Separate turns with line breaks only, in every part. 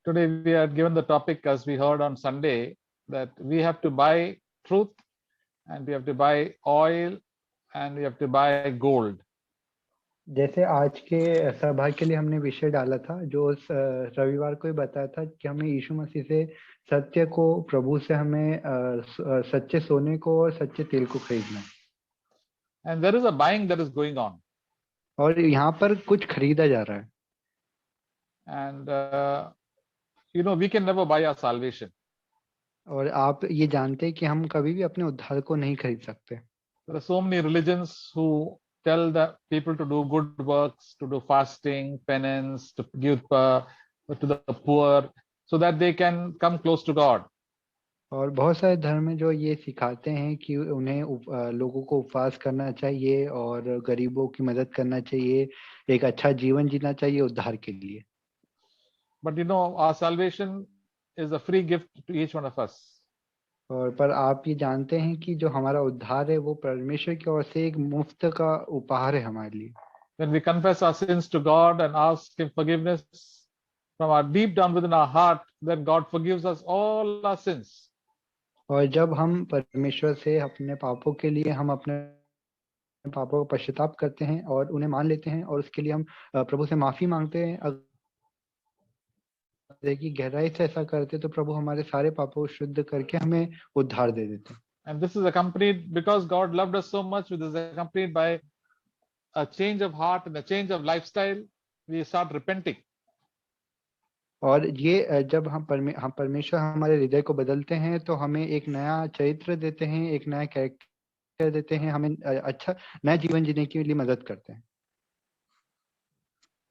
Today we are given the topic, as we heard on Sunday, that we have to buy truth, and we have to buy oil, and we have to buy gold.
जैसे आज के सभा के लिए हमने विषय डाला था, जो रविवार को ही बताया था कि हमें यीशु मसीह से सत्य को, प्रभु से हमें सच्चे सोने को और सच्चे तेल को खरीदना है।
And there is a buying that is going on.
और यहाँ पर कुछ खरीदा जा रहा है।
And we can never buy our salvation.
और आप ये जानते हैं कि हम कभी भी अपने उद्धार को नहीं खरीद सकते।
There are so many religions who tell the people to do good works, to do fasting, penance, to give to the poor, so that they can come close to God.
और बहुत सारे धर्म हैं जो ये सिखाते हैं कि उन्हें लोगों को उपवास करना चाहिए और गरीबों की मदद करना चाहिए, एक अच्छा जीवन जीना चाहिए उद्धार के लिए।
But our salvation is a free gift to each one of us.
और पर आप ये जानते हैं कि जो हमारा उद्धार है वो परमेश्वर की ओर से एक मुफ्त का उपहार है हमारे लिए।
When we confess our sins to God and ask Him forgiveness from our deep down within our heart, then God forgives us all our sins.
और जब हम परमेश्वर से अपने पापों के लिए हम अपने पापों का पश्चाताप करते हैं और उन्हें मान लेते हैं और उसके लिए हम प्रभु से माफी मांगते हैं, कि गहराई से ऐसा करते तो प्रभु हमारे सारे पापों को शुद्ध करके हमें उद्धार दे देते हैं।
And this is accompanied, because God loved us so much, this is accompanied by a change of heart and a change of lifestyle. We start repenting.
और ये जब हम परमेश्वर हमारे हृदय को बदलते हैं तो हमें एक नया चरित्र देते हैं, एक नया कैरेक्टर देते हैं, हमें अच्छा नया जीवन जीने के लिए मदद करते हैं।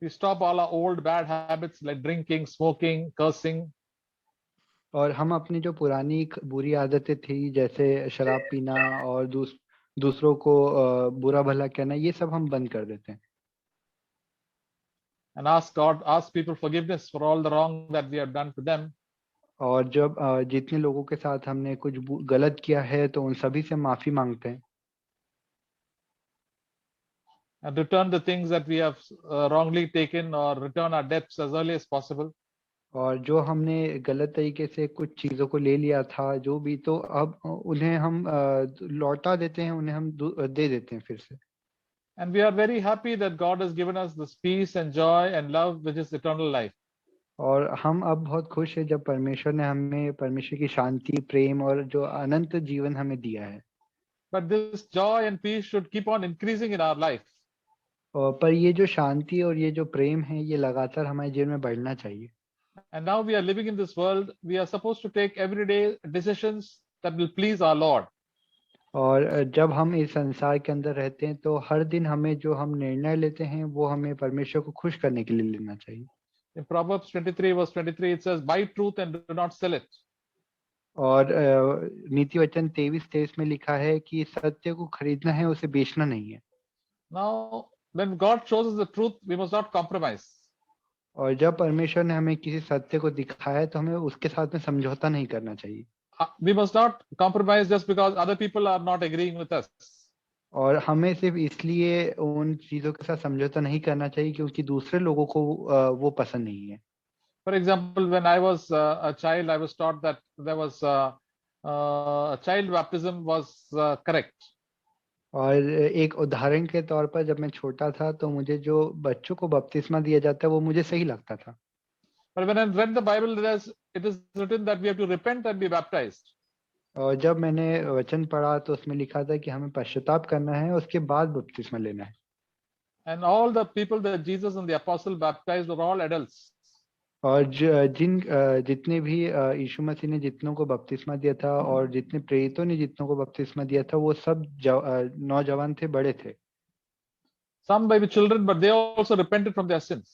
We stop all our old bad habits like drinking, smoking, cursing.
और हम अपनी जो पुरानी बुरी आदतें थी, जैसे शराब पीना और दूसरों को बुरा भला कहना, ये सब हम बंद कर देते हैं।
And ask people forgiveness for all the wrong that we have done to them.
और जब जितने लोगों के साथ हमने कुछ गलत किया है तो उन सभी से माफी मांगते हैं।
And return the things that we have wrongly taken, or return our debts as early as possible.
और जो हमने गलत तरीके से कुछ चीजों को ले लिया था, जो भी, तो अब उन्हें हम लौटा देते हैं, उन्हें हम दे देते हैं फिर से।
And we are very happy that God has given us this peace and joy and love, which is eternal life.
और हम अब बहुत खुश हैं जब परमेश्वर ने हमें परमेश्वर की शांति, प्रेम और जो अनंत जीवन हमें दिया है।
But this joy and peace should keep on increasing in our life.
पर ये जो शांति और ये जो प्रेम है, ये लगातार हमारे जीवन में बढ़ना चाहिए।
And now we are living in this world. We are supposed to take everyday decisions that will please our Lord.
और जब हम इस संसार के अंदर रहते हैं तो हर दिन हमें जो हम निर्णय लेते हैं वो हमें परमेश्वर को खुश करने के लिए लेना चाहिए।
In Proverbs 23 verse 23, it says, "Buy truth and do not sell it."
और नीति वचन 23:23 में लिखा है कि सत्य को खरीदना है, उसे बेचना नहीं है।
Now, when God shows us the truth, we must not compromise.
और जब परमेश्वर ने हमें किसी सत्य को दिखाया है तो हमें उसके साथ में समझौता नहीं करना चाहिए।
We must not compromise just because other people are not agreeing with us.
और हमें सिर्फ इसलिए उन चीजों के साथ समझौता नहीं करना चाहिए क्योंकि दूसरे लोगों को वो पसंद नहीं है।
For example, when I was a child, I was taught that there was child baptism was correct.
और एक उदाहरण के तौर पर जब मैं छोटा था तो मुझे जो बच्चों को बपतिस्मा दिया जाता है वो मुझे सही लगता था।
But when I read the Bible, it is written that we have to repent and be baptized.
और जब मैंने वचन पढ़ा तो उसमें लिखा था कि हमें पश्चाताप करना है, उसके बाद बपतिस्मा लेना है।
And all the people that Jesus and the apostle baptized were all adults.
और जितने भी यीशु मसीह ने जितनों को बपतिस्मा दिया था और जितने प्रेरितों ने जितनों को बपतिस्मा दिया था वो सब नौजवान थे, बड़े थे।
Some may be children, but they also repented from their sins.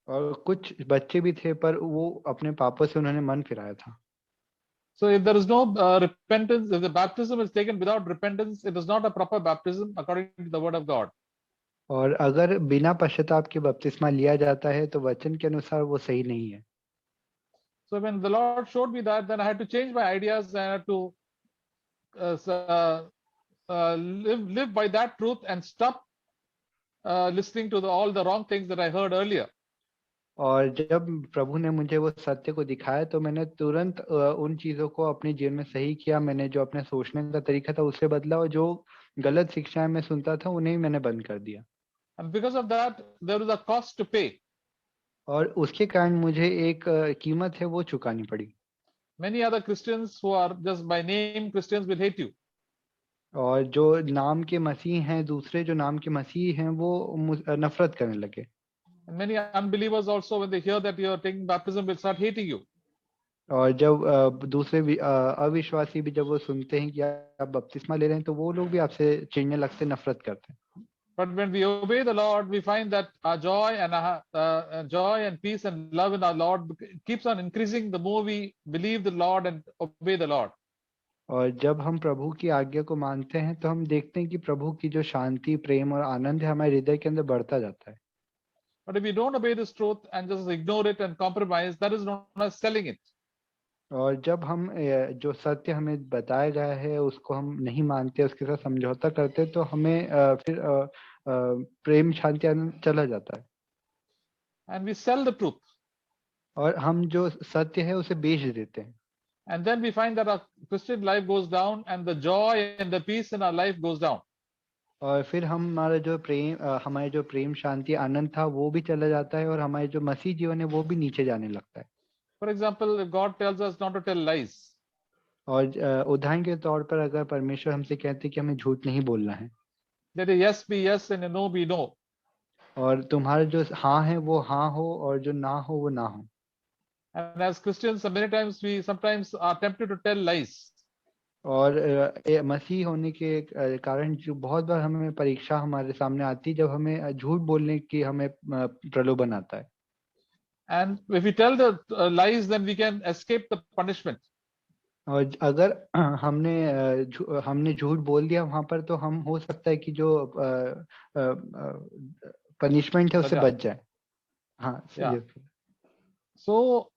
और कुछ बच्चे भी थे पर वो अपने पापों से उन्होंने मन फिराया था।
So if there is no repentance, if the baptism is taken without repentance, it is not a proper baptism according to the word of God.
और अगर बिना पश्चाताप के बपतिस्मा लिया जाता है तो वचन के अनुसार वो सही नहीं है।
So when the Lord showed me that, then I had to change my ideas, and I had to live by that truth and stop listening to all the wrong things that I heard earlier.
और जब प्रभु ने मुझे वो सत्य को दिखाया तो मैंने तुरंत उन चीजों को अपने जीवन में सही किया। मैंने जो अपने सोचने का तरीका था उसे बदला, और जो गलत शिक्षाएं मैं सुनता था उन्हें मैंने बंद कर दिया।
And because of that, there is a cost to pay.
और उसके कारण मुझे एक कीमत है वो चुकानी पड़ी।
Many other Christians who are just by name Christians will hate you.
और जो नाम के मसीह हैं, दूसरे जो नाम के मसीह हैं, वो नफरत करने लगे।
And many unbelievers also, when they hear that you are taking baptism, will start hating you.
और जब दूसरे अविश्वासी भी जब वो सुनते हैं कि आप बपतिस्मा ले रहे हैं, तो वो लोग भी आपसे चिढ़ने लगते, नफरत करते हैं।
But when we obey the Lord, we find that our joy and peace and love in our Lord keeps on increasing the more we believe the Lord and obey the Lord.
और जब हम प्रभु की आज्ञा को मानते हैं तो हम देखते हैं कि प्रभु की जो शांति, प्रेम और आनंद है हमारे हृदय के अंदर बढ़ता जाता है।
But if we don't obey this truth and just ignore it and compromise, that is known as selling it.
और जब हम जो सत्य हमें बताया गया है उसको हम नहीं मानते, उसके साथ समझौता करते, तो हमें फिर प्रेम, शांति, आनंद चला जाता है।
And we sell the truth.
और हम जो सत्य है उसे बेच देते हैं।
And then we find that our Christian life goes down and the joy and the peace in our life goes down.
और फिर हमारे जो प्रेम, शांति, आनंद था वो भी चला जाता है, और हमारे जो मसीह जीवन है वो भी नीचे जाने लगता है।
For example, if God tells us not to tell lies,
और उदाहरण के तौर पर अगर परमेश्वर हमसे कहते हैं कि हमें झूठ नहीं बोलना है,
let a yes be yes and a no be no.
और तुम्हारा जो हाँ है वो हाँ हो और जो ना हो वो ना हो।
And as Christians, many times we sometimes are tempted to tell lies.
और मसीह होने के कारण जो बहुत बार हमें परीक्षा हमारे सामने आती है, जब हमें झूठ बोलने की हमें प्रलोभन आता है।
And if we tell the lies, then we can escape the punishment.
और अगर हमने झूठ बोल दिया वहां पर, तो हम हो सकता है कि जो पनिशमेंट है उससे
सजा।
बच जाए। हाँ,
Yeah.
yes.
So,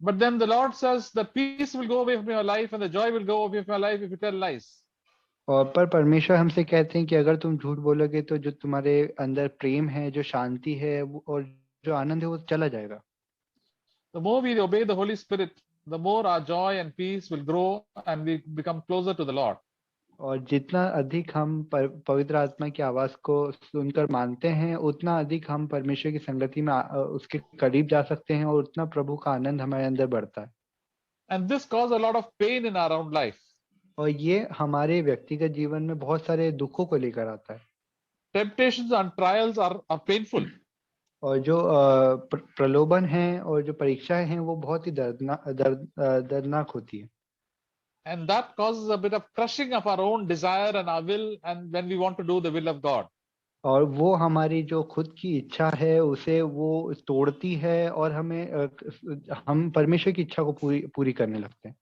but then the Lord says the peace will go away from your life and the joy will go away from your life if you tell lies.
और पर परमेश्वर हमसे कहते हैं कि अगर तुम झूठ बोलोगे तो जो तुम्हारे अंदर प्रेम है, जो शांति है और जो आनंद है वो चला जाएगा।
The more we obey the Holy Spirit, the more our joy and peace will grow and we become closer to the Lord.
और जितना अधिक हम पवित्र आत्मा की आवाज को सुनकर मानते हैं, उतना अधिक हम परमेश्वर की संगति में उसके करीब जा सकते हैं, और उतना प्रभु का आनंद हमारे अंदर बढ़ता है।
And this causes a lot of pain in our own life.
और ये हमारे व्यक्तिगत जीवन में बहुत सारे दुखों को लेकर आता है।
Temptations and trials are painful.
और जो प्रलोभन है और जो परीक्षाएं हैं वो बहुत ही दर्दनाक होती है।
And that causes a bit of crushing of our own desire and our will, and when we want to do the will of God.
और वो हमारी जो खुद की इच्छा है उसे वो तोड़ती है, और हम परमेश्वर की इच्छा को पूरी करने लगते हैं।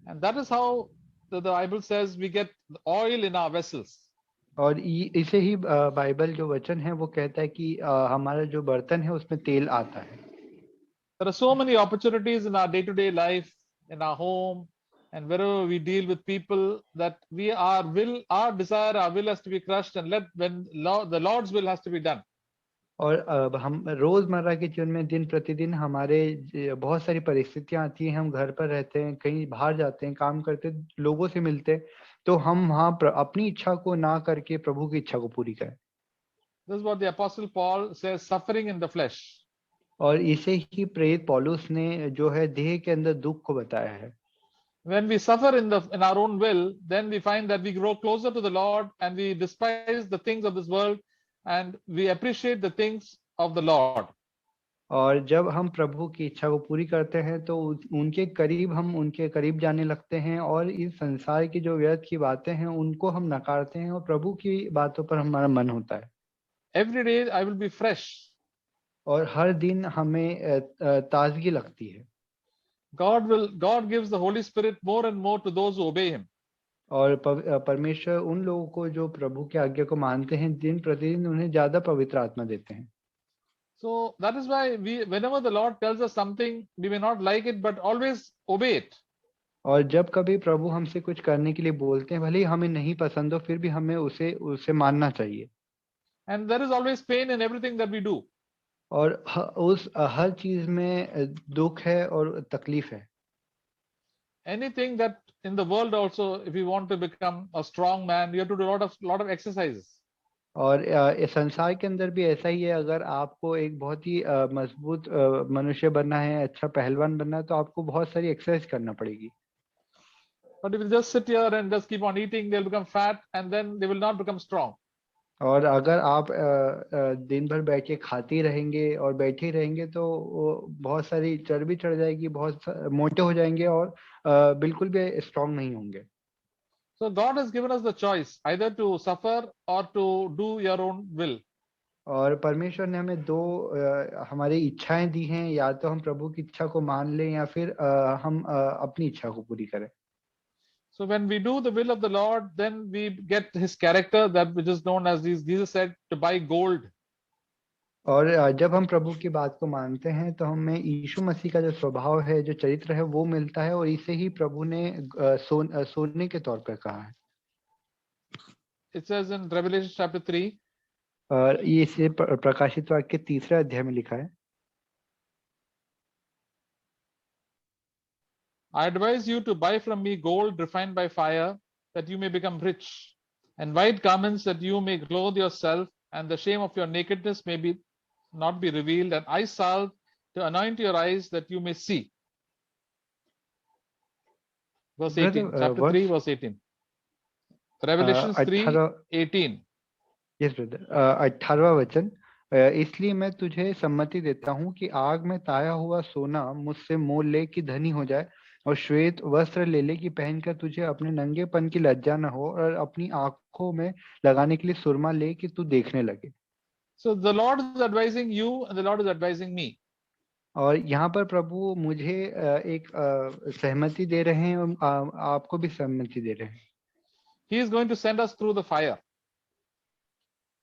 And that is how the Bible says we get oil in our vessels.
और इसे ही बाइबल जो वचन है वो कहता है कि हमारा जो बर्तन है उसमें तेल आता है।
There are so many opportunities in our day-to-day life, in our home, and wherever we deal with people, that our desire, our will has to be crushed, and the Lord's will has to be done.
और हम रोजमर्रा के जीवन में दिन प्रतिदिन हमारे बहुत सारी परिस्थितियां आती हैं। हम घर पर रहते हैं, कहीं बाहर जाते हैं, काम करते, लोगों से मिलते, तो हम वहाँ अपनी इच्छा को ना करके प्रभु की इच्छा को पूरी करें।
This is what the Apostle Paul says, suffering in the flesh.
और इसे ही प्रेरित पौलुस ने जो है देह के अंदर दुख को बताया है।
When we suffer in our own will, then we find that we grow closer to the Lord and we despise the things of this world and we appreciate the things of the Lord.
और जब हम प्रभु की इच्छा को पूरी करते हैं तो हम उनके करीब जाने लगते हैं, और इस संसार की जो व्यर्थ की बातें हैं उनको हम नकारते हैं, और प्रभु की बातों पर हमारा मन होता है।
Every day I will be fresh.
और हर दिन हमें ताजगी लगती है।
God gives the Holy Spirit more and more to those who obey him.
और परमेश्वर उन लोगों को जो प्रभु की आज्ञा को मानते हैं, दिन प्रतिदिन उन्हें ज्यादा पवित्र आत्मा देते हैं।
So that is why whenever the Lord tells us something, we may not like it, but always obey it.
और जब कभी प्रभु हमसे कुछ करने के लिए बोलते हैं, भले ही हमें नहीं पसंद हो, फिर भी हमें उसे मानना चाहिए।
And there is always pain in everything that we do.
और उस हर चीज में दुख है और तकलीफ है।
Anything that in the world also, if you want to become a strong man, you have to do a lot of exercises.
और इस संसार के अंदर भी ऐसा ही है, अगर आपको एक बहुत ही मजबूत मनुष्य बनना है, अच्छा पहलवान बनना है, तो आपको बहुत सारी एक्सरसाइज करना पड़ेगी।
But if you just sit here and just keep on eating, they'll become fat and then they will not become strong.
और अगर आप दिन भर बैठ के खाते ही रहेंगे और बैठे ही रहेंगे तो वो बहुत सारी चर्बी चढ़ जाएगी, मोटे हो जाएंगे और बिल्कुल भी स्ट्रांग नहीं होंगे।
So God has given us the choice either to suffer or to do your own will.
और परमेश्वर ने हमें दो हमारी इच्छाएं दी हैं, या तो हम प्रभु की इच्छा को मान लें या फिर हम अपनी इच्छा को पूरी करें।
So when we do the will of the Lord, then we get his character, that which is known as Jesus said to buy gold.
और जब हम प्रभु की बात को मानते हैं तो हमें यीशु मसीह का जो स्वभाव है, जो चरित्र है, वो मिलता है, और इसे ही प्रभु ने सोने के तौर पर कहा है।
It says in Revelation chapter 3,
और ये इसे प्रकाशित वाक्य 3 अध्याय में लिखा है,
I advise you to buy from me gold refined by fire, that you may become rich, and white garments, that you may clothe yourself, and the shame of your nakedness may be not be revealed, and eye salve to anoint your eyes, that you may see. Verse 18, chapter 3, verse 18. Revelations 3:18.
Yes brother, 18वां वचन, इसलिए मैं तुझे सम्मति देता हूँ कि आग में ताया हुआ सोना मुझसे मोल ले कि धनी हो जाए, और श्वेत वस्त्र ले ले कि पहनकर तुझे अपने नंगेपन की लज्जा न हो, और अपनी आंखों में लगाने के लिए सुरमा ले कि तू देखने लगे।
So the Lord is advising you and the Lord is advising me.
और यहाँ पर प्रभु मुझे एक सहमति दे रहे हैं, और आपको भी सहमति दे रहे हैं।
He is going to send us through the fire.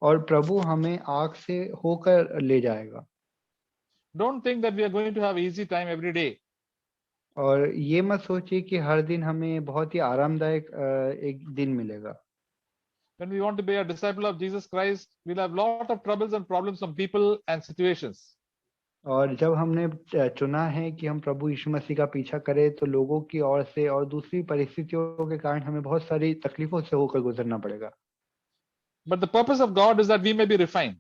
और प्रभु हमें आग से होकर ले जाएगा।
Don't think that we are going to have easy time every day.
और ये मत सोचिए कि हर दिन हमें बहुत ही आरामदायक एक दिन मिलेगा।
When we want to be a disciple of Jesus Christ, we'll have lot of troubles and problems from people and situations.
और जब हमने चुना है कि हम प्रभु यीशु मसीह का पीछा करें, तो लोगों की ओर से और दूसरी परिस्थितियों के कारण हमें बहुत सारी तकलीफों से होकर गुजरना पड़ेगा।
But the purpose of God is that we may be refined.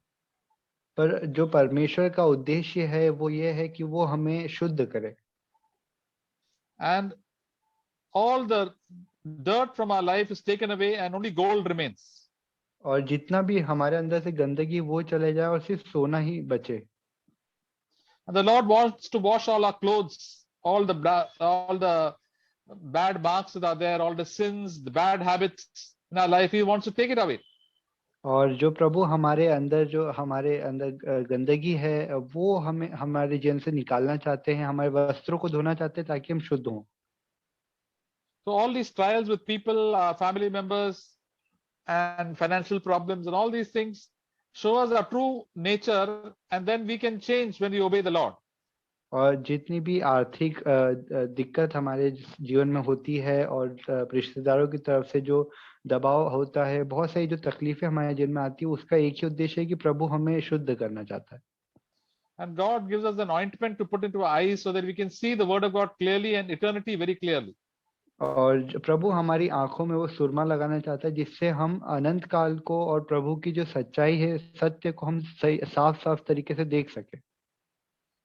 पर जो परमेश्वर का उद्देश्य है वो ये है कि वो हमें शुद्ध करे।
And all the dirt from our life is taken away and only gold remains.
और जितना भी हमारे अंदर से गंदगी वो चले जाए और सिर्फ सोना ही बचे।
And the Lord wants to wash all our clothes, all the bad marks that are there, all the sins, the bad habits in our life. He wants to take it away.
और जो प्रभु हमारे अंदर गंदगी है वो हमें हमारे जीवन से निकालना चाहते हैं, हमारे वस्त्रों को धोना चाहते हैं ताकि हम शुद्ध हों।
So all these trials with people, our family members, and financial problems, and all these things show us our true nature, and then we can change when we obey the Lord.
और जितनी भी आर्थिक दिक्कत हमारे जीवन में होती है और रिश्तेदारों की तरफ से जो दबाव होता है, बहुत सारी जो तकलीफें हमारे जीवन में आती है, उसका एक ही उद्देश्य है कि प्रभु हमें शुद्ध करना चाहता है।
And God gives us an ointment to put into our eyes so that we can see the word of God clearly and eternity very clearly.
और प्रभु हमारी आंखों में वो सुरमा लगाना चाहता है जिससे हम अनंत काल को और प्रभु की जो सच्चाई है, सत्य को हम साफ साफ तरीके से देख सके।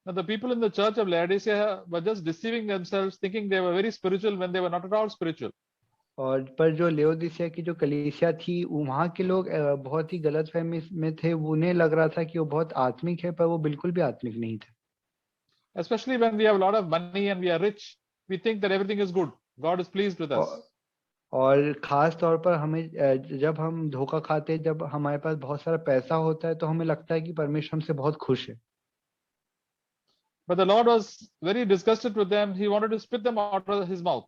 Now the people in the church of Laodicea were just deceiving themselves, thinking they were very spiritual when they were not at all spiritual.
और पर जो लेओदिसिया की जो कलीसिया थी, वहाँ के लोग बहुत ही गलतफहमी में थे, उन्हें लग रहा था कि वो बहुत आत्मिक है, पर वो बिल्कुल भी आत्मिक नहीं थे।
Especially when we have a lot of money and we are rich, we think that everything is good. God is pleased with us.
और खास तौर पर हमें जब हम धोखा खाते, जब हमारे पास बहुत सारा पैसा होता है, तो हमें लगता है कि परमेश्वर हमसे बहुत खुश है।
But the Lord was very disgusted with them. He wanted to spit them out of his mouth.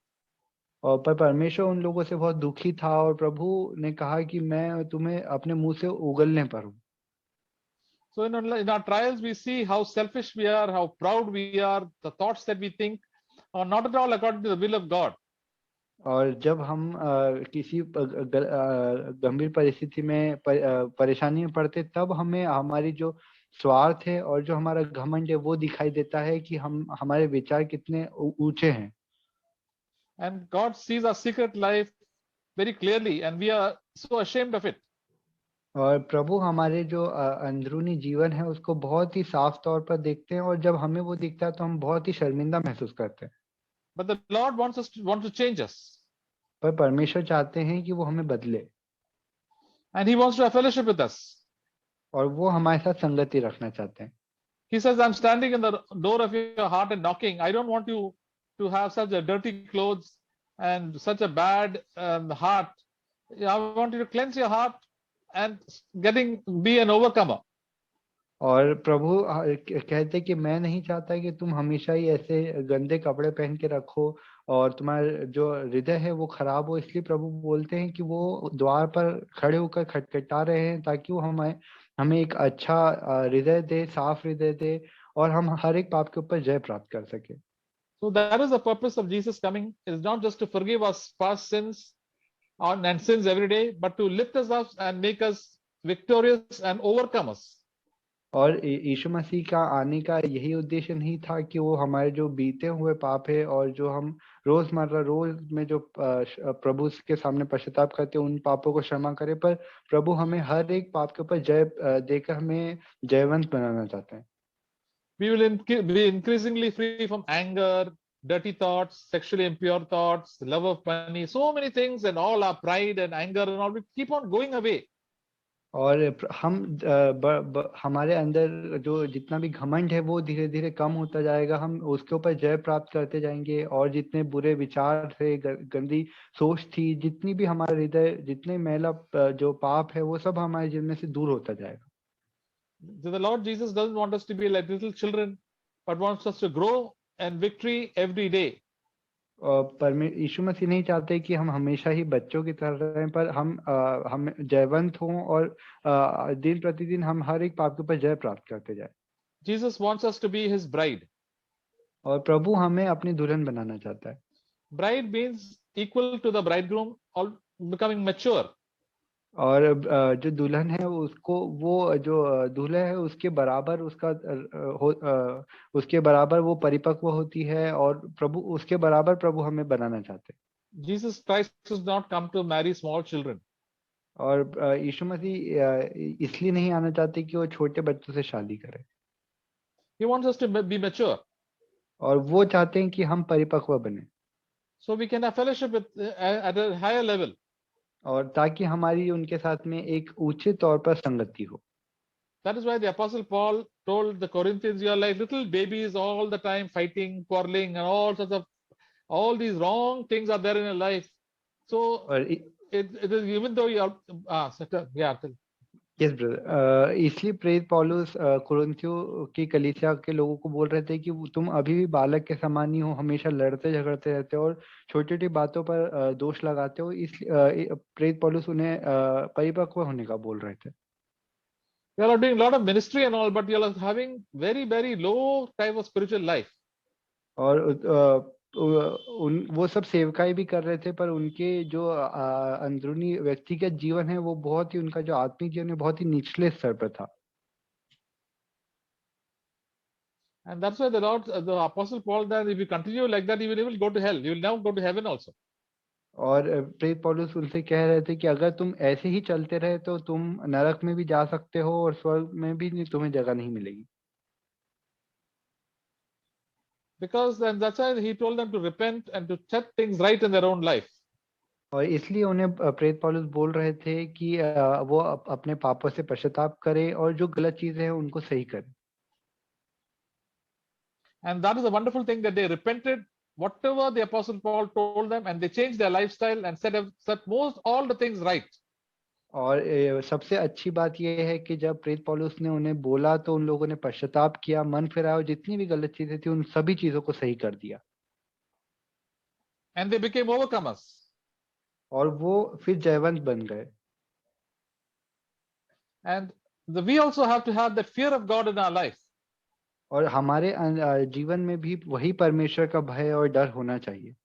और पर परमेश्वर उन लोगों से बहुत दुखी था और प्रभु ने कहा कि मैं तुम्हें अपने मुंह से उगलने पर हूँ।
So in our trials, we see how selfish we are, how proud we are, the thoughts that we think are not at all according to the will of God.
और जब हम किसी गंभीर परिस्थिति में परेशानी में पड़ते, तब हमें हमारी जो स्वार्थ है और जो हमारा घमंड है वो दिखाई देता है कि हम हमारे विचार कितने ऊंचे हैं।
And God sees our secret life very clearly, and we are so ashamed of it.
और प्रभु हमारे जो अंदरूनी जीवन है उसको बहुत ही साफ तौर पर देखते हैं और जब हमें वो दिखता है तो हम बहुत ही शर्मिंदा महसूस करते हैं।
But the Lord wants to change us,
पर परमेश्वर चाहते हैं कि वो हमें बदले
and He wants to have fellowship with us.
और वो हमारे साथ संगति रखना चाहते हैं।
He says, "I'm standing in the door of your heart and knocking. I don't want you to have such a dirty clothes and such a bad heart. I want you to cleanse your heart and be an overcomer."
और प्रभु कहते कि मैं नहीं चाहता कि तुम हमेशा ही ऐसे गंदे कपड़े पहन के रखो और तुम्हारा जो हृदय है वो खराब हो। इसलिए प्रभु बोलते हैं कि वो द्वार पर खड़े होकर खटखटा रहे हैं ताकि वो हमें हमें एक अच्छा हृदय दे, साफ हृदय दे और हम हर एक पाप के ऊपर जय प्राप्त कर सके।
So that is the purpose of Jesus coming, is not just to forgive us past sins and sins every day, but to lift us up and make us victorious and overcome us.
और यीशु मसीह का आने का यही उद्देश्य नहीं था कि वो हमारे जो बीते हुए पाप है और जो हम रोज में जो प्रभु के सामने पश्चाताप करते हैं उन पापों को क्षमा करे, पर प्रभु हमें हर एक पाप के ऊपर जय देकर हमें जयवंत बनाना चाहते हैं।
We will be increasingly free from anger, dirty thoughts, sexually impure thoughts, love of money, so many things, and all our pride and anger and all will keep on going away.
और हम हमारे अंदर जो जितना भी घमंड है वो धीरे धीरे कम होता जाएगा, हम उसके ऊपर जय प्राप्त करते जाएंगे और जितने बुरे विचार थे, गंदी सोच थी, जितनी भी हमारे हृदय, जितने मैला जो पाप है वो सब हमारे जीवन में से दूर होता जाएगा।
So the Lord Jesus doesn't want us to be like little children, but wants us to grow in victory every day.
यीशु मसीह नहीं चाहते कि हम हमेशा ही बच्चों की तरह रहें, पर हम जयवंत हों और दिन प्रतिदिन हम हर एक पाप के ऊपर जय प्राप्त करते जाए।
Jesus wants us to be His bride.
और प्रभु हमें अपनी दुल्हन बनाना चाहता है।
Bride means equal to the bridegroom, or becoming mature.
और जो दुल्हन है उसको, वो जो दूल्हा है उसके बराबर उसके बराबर वो परिपक्व होती है और प्रभु उसके बराबर प्रभु हमें बनाना चाहते हैं।
Jesus Christ does not come to marry small children.
और यीशु मसीह इसलिए नहीं आना चाहते कि वो छोटे बच्चों से शादी करे।
He wants us to be mature,
और वो चाहते हैं कि हम परिपक्व बने,
so we can have fellowship at a higher level.
और ताकि हमारी उनके साथ में एक ऊंचे तौर पर संगति हो।
That is why the Apostle Paul told the Corinthians, "You are like little babies all the time, fighting, quarreling, and all these wrong things are there in your life." So
और
it is, even though you are
yes brother, इसलिए प्रेरित पौलुस कुरिन्थियों की कलीसिया के लोगों को बोल रहे थे कि तुम अभी भी बालक के समान ही हो, हमेशा लड़ते झगड़ते रहते हो और छोटी छोटी बातों पर दोष लगाते हो। इसलिए प्रेरित पौलुस उन्हें परिपक्व होने का बोल रहे थे।
you are doing a lot of ministry and all, but you are having very, very low type of spiritual life.
और वो सब सेवकाई भी कर रहे थे, पर उनके जो अंदरूनी व्यक्तिगत जीवन है वो बहुत ही, उनका जो आत्मिक जीवन है बहुत ही निचले स्तर पर था।
And that's why the Apostle Paul, that if you continue like that, you will go to hell. You will never go to heaven also.
और प्रेरित पौलुस उनसे कह रहे थे कि अगर तुम ऐसे ही चलते रहे तो तुम नरक में भी जा सकते हो और स्वर्ग में भी तुम्हें जगह नहीं मिलेगी।
Because then that's why he told them to repent and to set things right in their own life.
और इसलिए उन्हें प्रेरित पौलुस बोल रहे थे कि वो अपने पापों से पश्चाताप करें और जो गलत चीजें हैं उनको सही करें।
And that is a wonderful thing, that they repented whatever the Apostle Paul told them, and they changed their lifestyle and set all the things right.
और सबसे अच्छी बात यह है कि जब प्रेरित पौलुस ने उन्हें बोला तो उन लोगों ने पश्चाताप किया, मन फिराया और जितनी भी गलत चीजें थी उन सभी चीजों को सही कर दिया।
And they became overcomers.
और वो फिर जयवंत बन गए।
And we also have to have that fear of God in our life.
और हमारे जीवन में भी वही परमेश्वर का भय और डर होना चाहिए।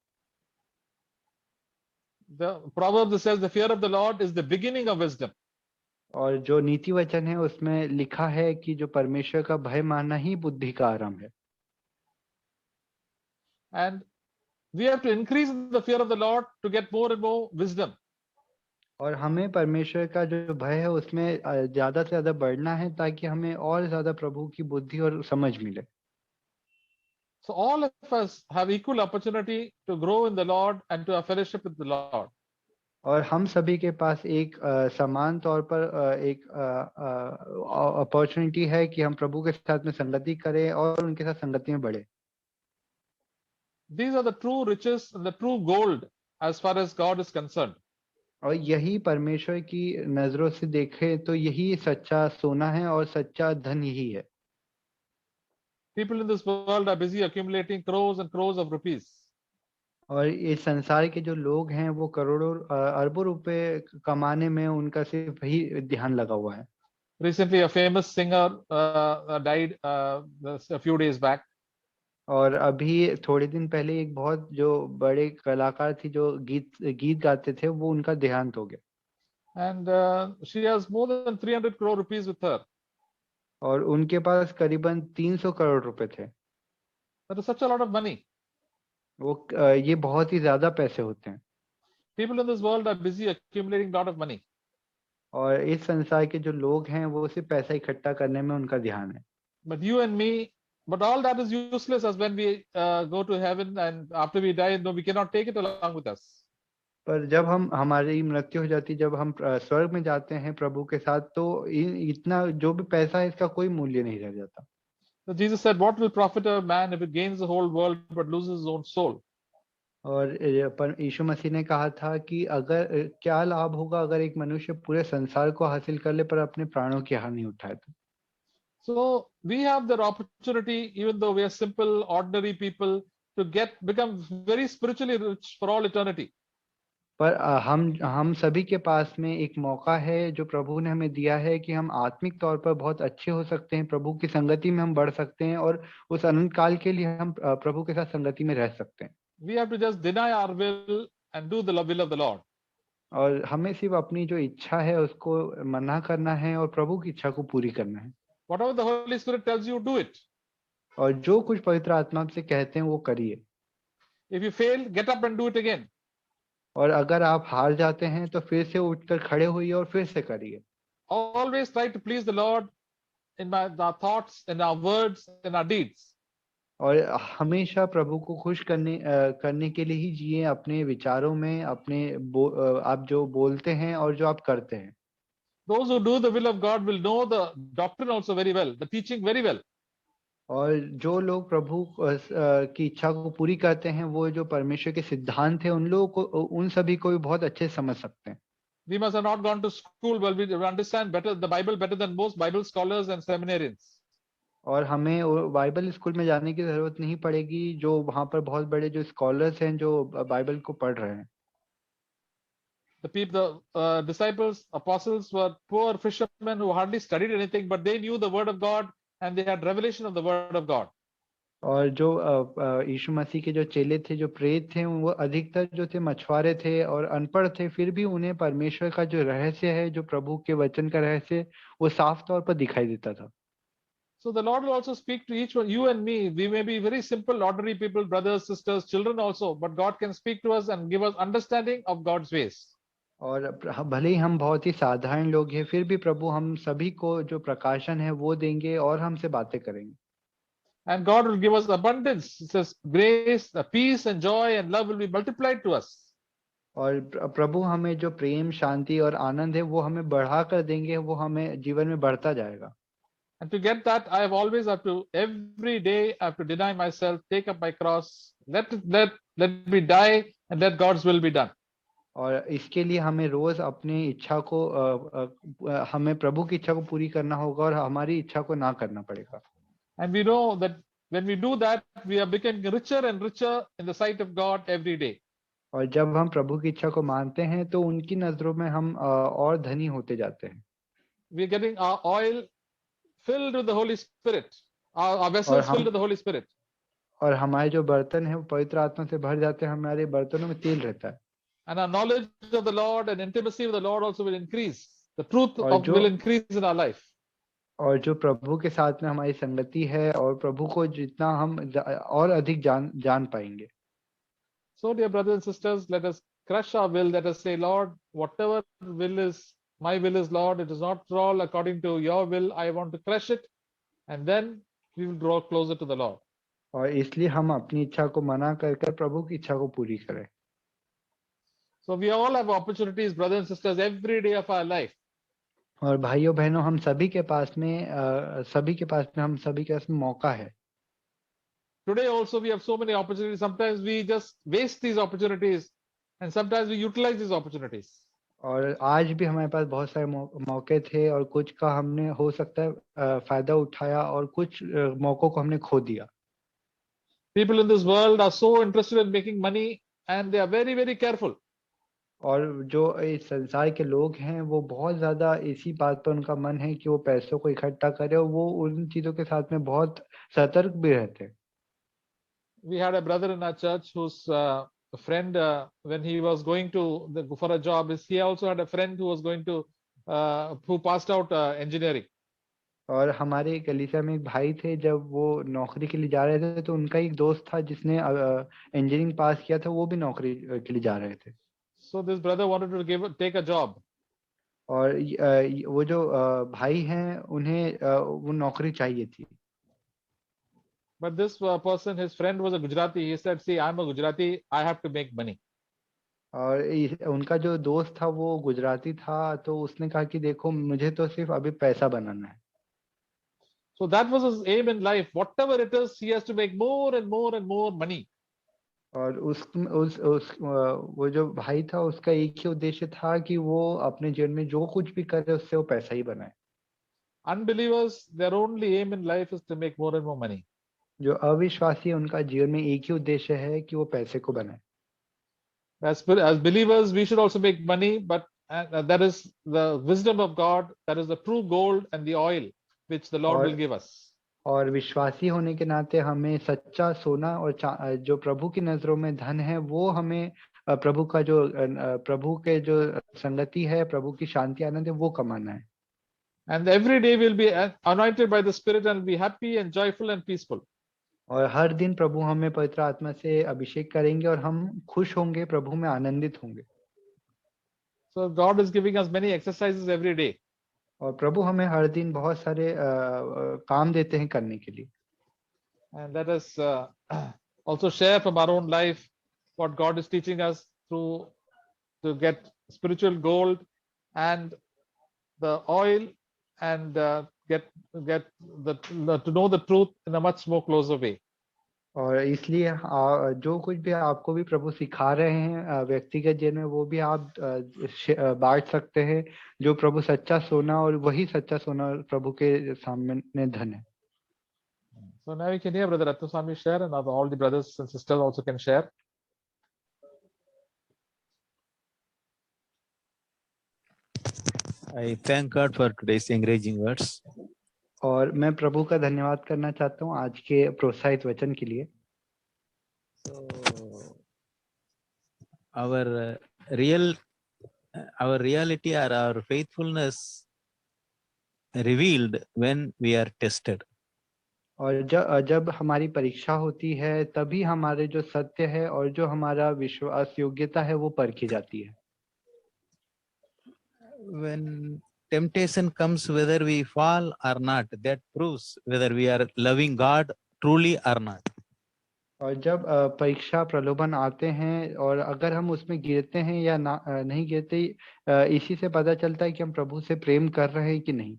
The Proverbs says the fear of the Lord is the beginning of wisdom.
और जो नीति वचन है उसमें लिखा है कि जो परमेश्वर का भय मानना ही बुद्धि का आरंभ है।
And we have to increase in the fear of the Lord to get more and more wisdom.
और हमें परमेश्वर का जो भय है उसमें ज्यादा से ज्यादा बढ़ना है ताकि हमें और ज्यादा प्रभु की बुद्धि और समझ मिले।
So all of us have equal opportunity to grow in the Lord and to have fellowship with the Lord.
और हम सभी के पास एक समान तौर पर एक अपॉर्चुनिटी है कि हम प्रभु के साथ में संगति करें और उनके साथ संगति में बढ़े।
These are the true riches and the true gold as far as God is concerned.
और यही परमेश्वर की नजरों से देखें तो यही सच्चा सोना है और सच्चा धन यही है।
People in this world are busy accumulating crores and crores of rupees.
और इस संसार के जो लोग हैं वो करोड़ों अरबों रुपए कमाने में उनका सिर्फ वही ध्यान लगा हुआ है।
Recently, a famous singer died a few days back.
और अभी थोड़े दिन पहले एक बहुत जो बड़े कलाकार थी जो गीत गाते थे वो उनका देहांत हो गया।
And she has more than 300 crore rupees with her.
और उनके पास करीबन 300 करोड़ रुपए थे।
That is such a lot of money.
ये बहुत ही ज्यादा पैसे होते हैं।
People in this world are busy accumulating a lot of money.
और इस संसार के जो लोग हैं वो सिर्फ पैसा इकट्ठा करने में उनका ध्यान है।
But you and me, but all that is useless as when we go to heaven and after we die, no, we cannot take it along with us.
पर जब हमारी मृत्यु हो जाती, जब हम स्वर्ग में जाते हैं प्रभु के साथ, तो इतना जो भी पैसा है इसका कोई मूल्य नहीं रह जाता।
So Jesus said, what will profit a man if he gains the whole world but loses his own soul?
और पर यीशु मसीह ने कहा था कि अगर क्या लाभ होगा अगर एक मनुष्य पूरे संसार को हासिल कर ले पर अपने प्राणों की हानि उठाए तो।
So we have the opportunity, even though we are simple, ordinary people, to become very spiritually rich for all eternity.
पर हम सभी के पास में एक मौका है जो प्रभु ने हमें दिया है कि हम आत्मिक तौर पर बहुत अच्छे हो सकते हैं, प्रभु की संगति में हम बढ़ सकते हैं और उस अनंत काल के लिए हम प्रभु के साथ संगति में रह सकते हैं।
We have to just deny our will and do the will of the Lord.
और हमें सिर्फ अपनी जो इच्छा है उसको मना करना है और प्रभु की इच्छा को पूरी करना है।
Whatever the Holy Spirit tells you, do it.
और जो कुछ पवित्र आत्मा से कहते हैं वो करिए।
If you fail, get up and do it again.
और अगर आप हार जाते हैं तो फिर से उठकर खड़े होइए और फिर से करिए।
Always try to please the Lord in our thoughts, in our words, in our deeds.
और हमेशा प्रभु को खुश करने के लिए ही जिए, अपने विचारों में, आप जो बोलते हैं और जो आप करते हैं।
Those who do the will of God will know the doctrine also very well, the teaching very well.
और जो लोग प्रभु की इच्छा को पूरी करते हैं, वो जो परमेश्वर के सिद्धांत है उन लोगों को, उन सभी को भी बहुत अच्छे समझ सकते हैं।
We must have not gone to school, but we understand the Bible better than most Bible scholars and seminarians.
और हमें बाइबल स्कूल में जाने की जरूरत नहीं पड़ेगी, जो वहाँ पर बहुत बड़े जो स्कॉलर्स हैं जो बाइबल को पढ़ रहे हैं।
The disciples, apostles were poor fishermen who hardly studied anything, but they knew the word of God and they had revelation of the word of God.
और जो यीशु मसीह के जो चेले थे, जो प्रेरित थे, वो अधिकतर जो थे मछुआरे थे और अनपढ़ थे, फिर भी उन्हें परमेश्वर का जो रहस्य है, जो प्रभु के वचन का रहस्य, वो साफ तौर पर दिखाई देता था।
So the Lord will also speak to each one, you and me. We may be very simple, ordinary people, brothers, sisters, children also, but God can speak to us and give us understanding of God's ways.
और भले ही हम बहुत ही साधारण लोग हैं, फिर भी प्रभु हम सभी को जो प्रकाशन है वो देंगे और हमसे बातें करेंगे।
And God will give us abundance. It says grace, peace and joy and love will be multiplied to us.
और प्रभु हमें जो प्रेम, शांति और आनंद है वो हमें बढ़ा कर देंगे, वो हमें जीवन में बढ़ता जाएगा।
And to get that, I have always have to, every day I have to deny myself, take up my cross, let me die and let God's will be done.
और इसके लिए हमें रोज अपनी इच्छा को हमें प्रभु की इच्छा को पूरी करना होगा और हमारी इच्छा को ना करना पड़ेगा।
And we know that when we do that, we are becoming richer and richer in the sight of God every day.
और जब हम प्रभु की इच्छा को मानते हैं तो उनकी नजरों में हम और धनी होते जाते हैं।
We are getting our oil filled with the Holy Spirit, our vessels filled with the Holy Spirit.
और हमारे जो बर्तन है वो पवित्र आत्मा से भर जाते हैं, हमारे बर्तनों में तेल रहता है।
And our knowledge of the Lord and intimacy with the Lord also will increase. the truth
और
of
जो
will increase in our life.
और जो प्रभु के साथ में हमारी संगति है और प्रभु को जितना हम और अधिक जान पाएंगे.
So, dear brothers and sisters, let us crush our will. Let us say, Lord, whatever will is my will is, Lord. It is not at all according to your will. I want to crush it, and then we will draw closer to the Lord.
और इसलिए हम अपनी इच्छा को मना कर प्रभु की इच्छा को पूरी करें.
So we all have opportunities, brothers and sisters, every day of our life.
और भाइयों बहनों, हम सभी के पास में हम सभी के पास में मौका है.
Today also we have so many opportunities. Sometimes we just waste these opportunities, and sometimes we utilize these opportunities.
और आज भी हमारे पास बहुत सारे मौके थे और कुछ का हमने हो सकता है फायदा उठाया और कुछ मौकों को हमने खो दिया.
People in this world are so interested in making money, and they are very, very careful.
और जो इस संसार के लोग हैं वो बहुत ज्यादा इसी बात पर उनका मन है कि वो पैसों को इकट्ठा करें और वो उन चीजों के साथ में बहुत सतर्क भी रहते हैं.
We had a brother in our church whose friend, when he was going for a job, he also had a friend who was going to who passed out engineering.
और हमारे कलीसिया में एक भाई थे, जब वो नौकरी के लिए जा रहे थे तो उनका एक दोस्त था जिसने इंजीनियरिंग पास किया था, वो भी नौकरी के लिए जा रहे थे.
So this brother wanted to take a job.
और वो जो भाई हैं उन्हें वो नौकरी चाहिए थी.
But this person, his friend was a Gujarati. He said, "See, I'm a Gujarati. I have to make money."
और उनका जो दोस्त था वो गुजराती था, तो उसने कहा कि देखो मुझे तो सिर्फ अभी पैसा बनाना है.
So that was his aim in life. Whatever it is, he has to make more and more and more money.
और वो जो भाई था उसका एक ही उद्देश्य था कि वो अपने जीवन में जो कुछ भी करे उससे वो पैसा ही बनाए.
Unbelievers, their only aim in life is to make more and more money.
जो अविश्वासी है उनका जीवन में एक ही उद्देश्य है कि वो पैसे को बनाए.
As believers, we should also make money, but that is the wisdom of God. That is the true gold and the oil which the Lord will give us.
और विश्वासी होने के नाते हमें सच्चा सोना और जो प्रभु की नजरों में धन है वो हमें प्रभु के जो संगति है, प्रभु की शांति आनंद है, वो कमाना है.
And every day we'll be anointed by the Spirit and be happy and joyful and peaceful.
और हर दिन प्रभु हमें पवित्र आत्मा से अभिषेक करेंगे और हम खुश होंगे, प्रभु में आनंदित होंगे.
So God is giving us many exercises every day.
और प्रभु हमें हर दिन बहुत सारे काम देते हैं करने के लिए.
And let us also share from our own life what God is teaching us to get spiritual gold and the oil and get to know the truth in a much more closer way.
और इसलिए जो कुछ भी आपको भी प्रभु सिखा रहे हैं व्यक्तिगत जीवन में, वो भी आप बांट सकते हैं. जो प्रभु सच्चा सोना, और वही सच्चा सोना प्रभु के सामने धन है.
So now we can hear Brother Ratnaswamy share, and now all the brothers and sisters also can share.
I thank God for today's encouraging words.
और मैं प्रभु का धन्यवाद करना चाहता हूँ आज के प्रोत्साहित वचन के लिए.
So our reality or our faithfulness revealed when we are tested.
और जब हमारी परीक्षा होती है तभी हमारे जो सत्य है और जो हमारा विश्वास योग्यता है वो परखी जाती है.
When temptation comes, whether we fall or not, that proves whether we are loving God truly or not.
और जब परीक्षा प्रलोभन आते हैं और अगर हम उसमें गिरते हैं या नहीं गिरते, इसी से पता चलता है कि हम प्रभु से प्रेम कर रहे हैं कि नहीं.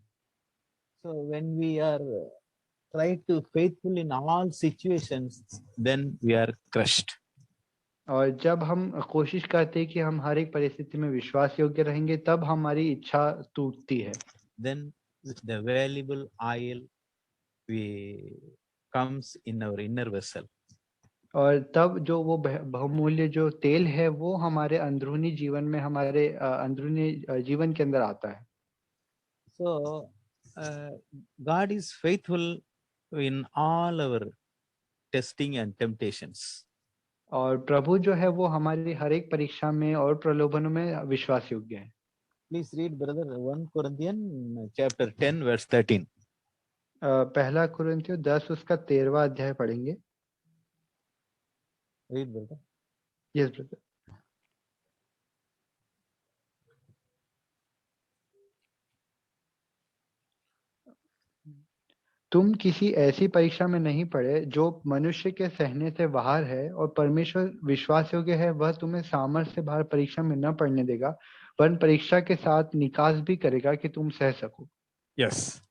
So when we are try to faithful in all situations, then we are crushed.
और जब हम कोशिश करते हैं कि हम हर एक परिस्थिति में विश्वास योग्य रहेंगे, तब हमारी इच्छा टूटती है.
Then the valuable oil comes in our inner vessel.
और तब जो वो बहुमूल्य जो तेल है वो हमारे अंदरूनी जीवन में, हमारे अंदरूनी जीवन के अंदर आता है.
So God is faithful in all our testing and temptations.
और प्रभु जो है वो हमारी हर एक परीक्षा में और प्रलोभनों में विश्वास योग्य है.
Please read, brother, 1 Corinthians chapter 10, verse 13.
पहला कुरिन्थियों 10 उसका 13वां अध्याय पढ़ेंगे।
Read, brother.
Yes brother. तुम किसी ऐसी परीक्षा में नहीं पड़े जो मनुष्य के सहने से बाहर है, और परमेश्वर विश्वास योग्य है, वह तुम्हें सामर्थ्य से बाहर परीक्षा में न पड़ने देगा, वरन परीक्षा के साथ निकास भी करेगा कि तुम सह सको।
Yes.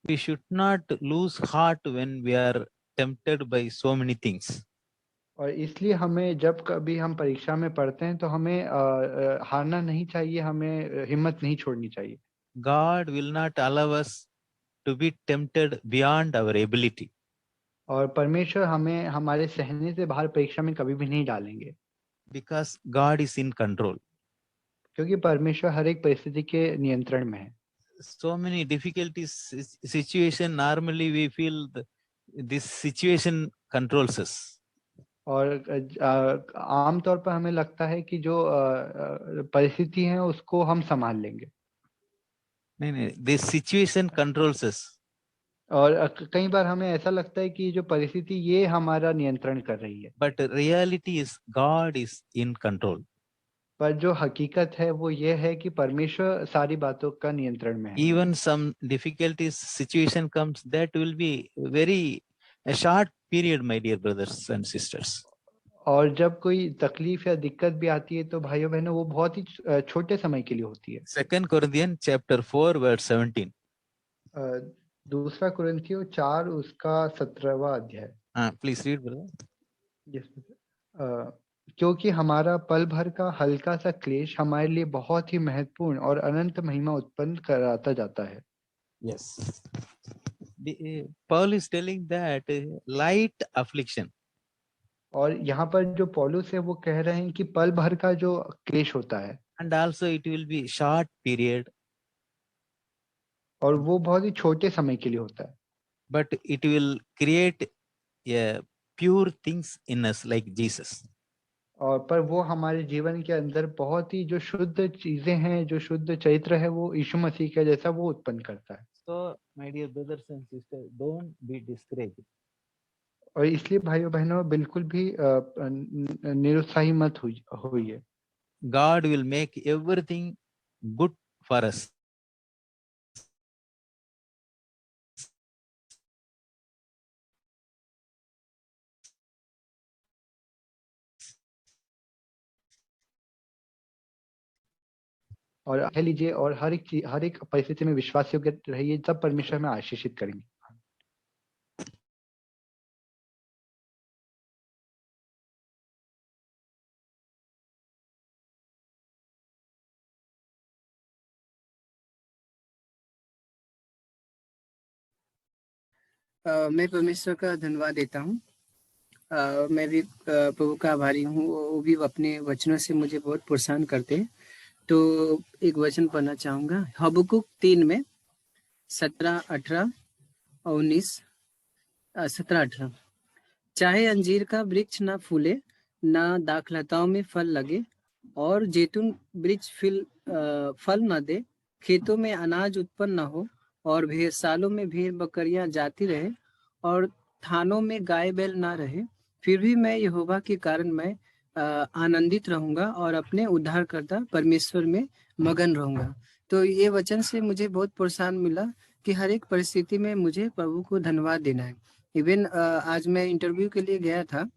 We should not lose heart when we are tempted by so many things.
और इसलिए हमें जब कभी हम परीक्षा में पढ़ते हैं तो हमें हारना नहीं चाहिए, हमें हिम्मत नहीं छोड़नी चाहिए।
God will not allow us to be tempted beyond our ability.
और परमेश्वर हमें हमारे सहने से बाहर परीक्षा में कभी भी नहीं डालेंगे,
Because God is in control.
क्योंकि परमेश्वर हर एक परिस्थिति के नियंत्रण में है।
So many difficulties, situation, normally we feel this situation controls us.
और आमतौर पर हमें लगता है कि जो परिस्थिति है उसको हम संभाल लेंगे।
नहीं, this situation controls us.
और कई बार हमें ऐसा लगता है कि जो परिस्थिति ये हमारा नियंत्रण कर रही है,
But reality is God is in control.
पर जो हकीकत है वो ये है कि परमेश्वर सारी बातों का नियंत्रण में है।
Even some difficulties situation comes, that will be very a short period, my dear brothers and sisters.
और जब कोई तकलीफ या दिक्कत भी आती है तो भाइयों बहनों वो बहुत ही छोटे समय के लिए होती है।
2 Corinthians chapter 4 verse 17.
दूसरा कुरिन्थियों 4 उसका 17वां अध्याय।
Please read, brother.
यस। क्योंकि हमारा पल भर का हल्का सा क्लेश हमारे लिए बहुत ही महत्वपूर्ण और अनंत महिमा उत्पन्न कराता जाता है।
Yes. Paul is telling that light affliction.
और यहाँ पर जो पौलुस है वो कह रहे हैं कि पल भर का जो क्लेश होता है,
And also it will be short period.
और वो बहुत ही छोटे समय के लिए होता है,
But it will create pure things in us like Jesus.
और पर वो हमारे जीवन के अंदर बहुत ही जो शुद्ध चीजें हैं, जो शुद्ध चरित्र है वो यीशु मसीह का जैसा वो उत्पन्न करता है।
So, my dear brothers and sisters, don't be discouraged.
और इसलिए भाइयों बहनों बिल्कुल भी निरुत्साही मत होइए।
God will make everything good for us.
और कह लीजिए, और हर एक परिस्थिति में विश्वास योग्य रहिए, सब परमेश्वर में आशीषित करेंगे।
मैं परमेश्वर का धन्यवाद देता हूँ। मैं भी प्रभु का आभारी हूँ। वो भी अपने वचनों से मुझे बहुत प्रोत्साहन करते हैं। तो एक वचन पढ़ना चाहूँगा, हबक्कुक 3 में 17, 18, 19, 17, 18। चाहे अंजीर का वृक्ष ना फूले, ना दाखलताओं में फल लगे, और जैतून वृक्ष फल न दे, खेतों में अनाज उत्पन्न न हो, और भेड़शालों में भेड़ बकरियां जाती रहे, और थानों में गाय बैल ना रहे, फिर भी मैं यहोवा के कारण मैं आनंदित रहूंगा और अपने उद्धारकर्ता परमेश्वर में मगन रहूंगा। तो ये वचन से मुझे बहुत प्रोत्साहन मिला कि हर एक परिस्थिति में मुझे प्रभु को धन्यवाद देना है। इवन आज मैं इंटरव्यू के लिए गया था,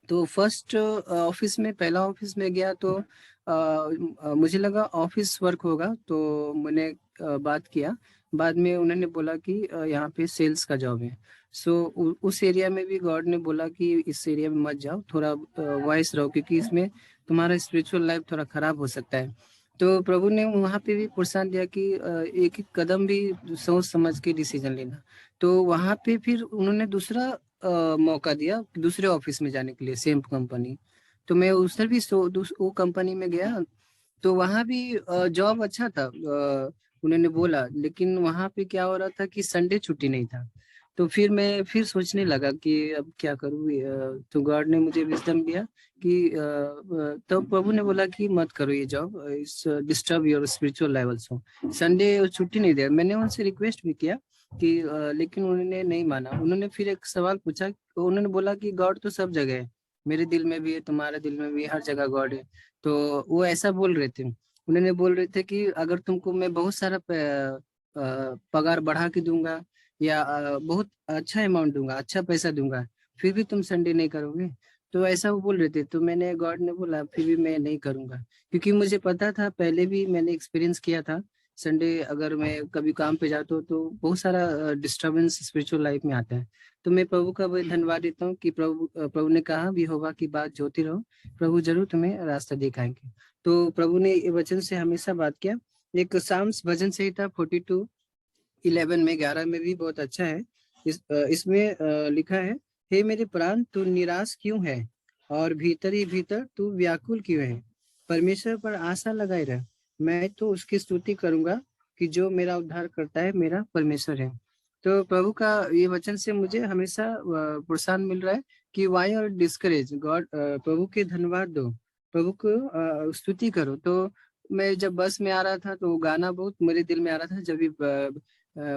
तो फर्स्ट ऑफिस में, पहला ऑफिस में गया तो मुझे लगा ऑफिस वर्क होगा, तो मैंने बात किया। बाद में उन्होंने बोला कि यहाँ पे सेल्स का जॉब है। सो उस एरिया में भी गॉड ने बोला कि इस एरिया में मत जाओ, थोड़ा वॉइस रहो, क्योंकि इसमें तुम्हारा स्पिरिचुअल लाइफ थोड़ा खराब हो सकता है। तो प्रभु ने वहाँ पे भी प्रोत्साहन दिया कि एक एक कदम भी सोच समझ के डिसीजन लेना। तो वहाँ पे फिर उन्होंने दूसरा मौका दिया दूसरे ऑफिस में जाने के लिए, सेम कंपनी। तो मैं उधर भी वो कंपनी में गया, तो वहाँ भी जॉब अच्छा था, उन्होंने बोला, लेकिन वहाँ पे क्या हो रहा था कि संडे छुट्टी नहीं था। तो फिर मैं फिर सोचने लगा कि अब क्या करूँ। तो गॉड ने मुझे विजडम दिया कि तो प्रभु ने बोला कि मत करो ये जॉब, इस disturb your spiritual levels. Sunday छुट्टी नहीं दिया। मैंने उनसे रिक्वेस्ट भी किया कि लेकिन उन्होंने नहीं माना। उन्होंने फिर एक सवाल पूछा, उन्होंने बोला कि गॉड तो सब जगह है, मेरे दिल में भी है, तुम्हारे दिल में भी है, हर जगह गॉड है। तो वो ऐसा बोल रहे थे। उन्होंने बोल रहे थे कि अगर तुमको मैं बहुत सारा पगार बढ़ा के दूंगा या बहुत अच्छा अमाउंट दूंगा, अच्छा पैसा दूंगा, फिर भी तुम संडे नहीं करोगे। तो ऐसा वो बोल रहे थे। तो मैंने, गॉड ने बोला फिर भी मैं नहीं करूंगा, क्योंकि मुझे पता था, पहले भी मैंने एक्सपीरियंस किया था। संडे अगर मैं कभी काम पे जाता हूँ तो बहुत सारा डिस्टरबेंस स्पिरिचुअल लाइफ में आता है। तो मैं प्रभु का भी धन्यवाद देता हूँ कि प्रभु ने कहा भी होगा कि बात जोती रहो, प्रभु जरूर तुम्हें रास्ता दिखाएंगे। तो प्रभु ने ये वचन से हमेशा बात किया। एक साम्स भजन संहिता 42:11 में 11 में भी बहुत अच्छा है। इसमें लिखा है, हे मेरे प्राण तू निराश क्यों है, और भीतर ही भीतर तू व्याकुल क्यों है। परमेश्वर पर आशा लगाए रह, मैं तो उसकी स्तुति करूंगा कि जो मेरा उद्धार करता है मेरा परमेश्वर है। तो प्रभु का ये वचन से मुझे हमेशा प्रोत्साहन मिल रहा है कि वाई और डिस्करेज गॉड, प्रभु के धन्यवाद दो, प्रभु को स्तुति करो। तो मैं जब बस में आ रहा था तो गाना बहुत मेरे दिल में आ रहा था। जब भी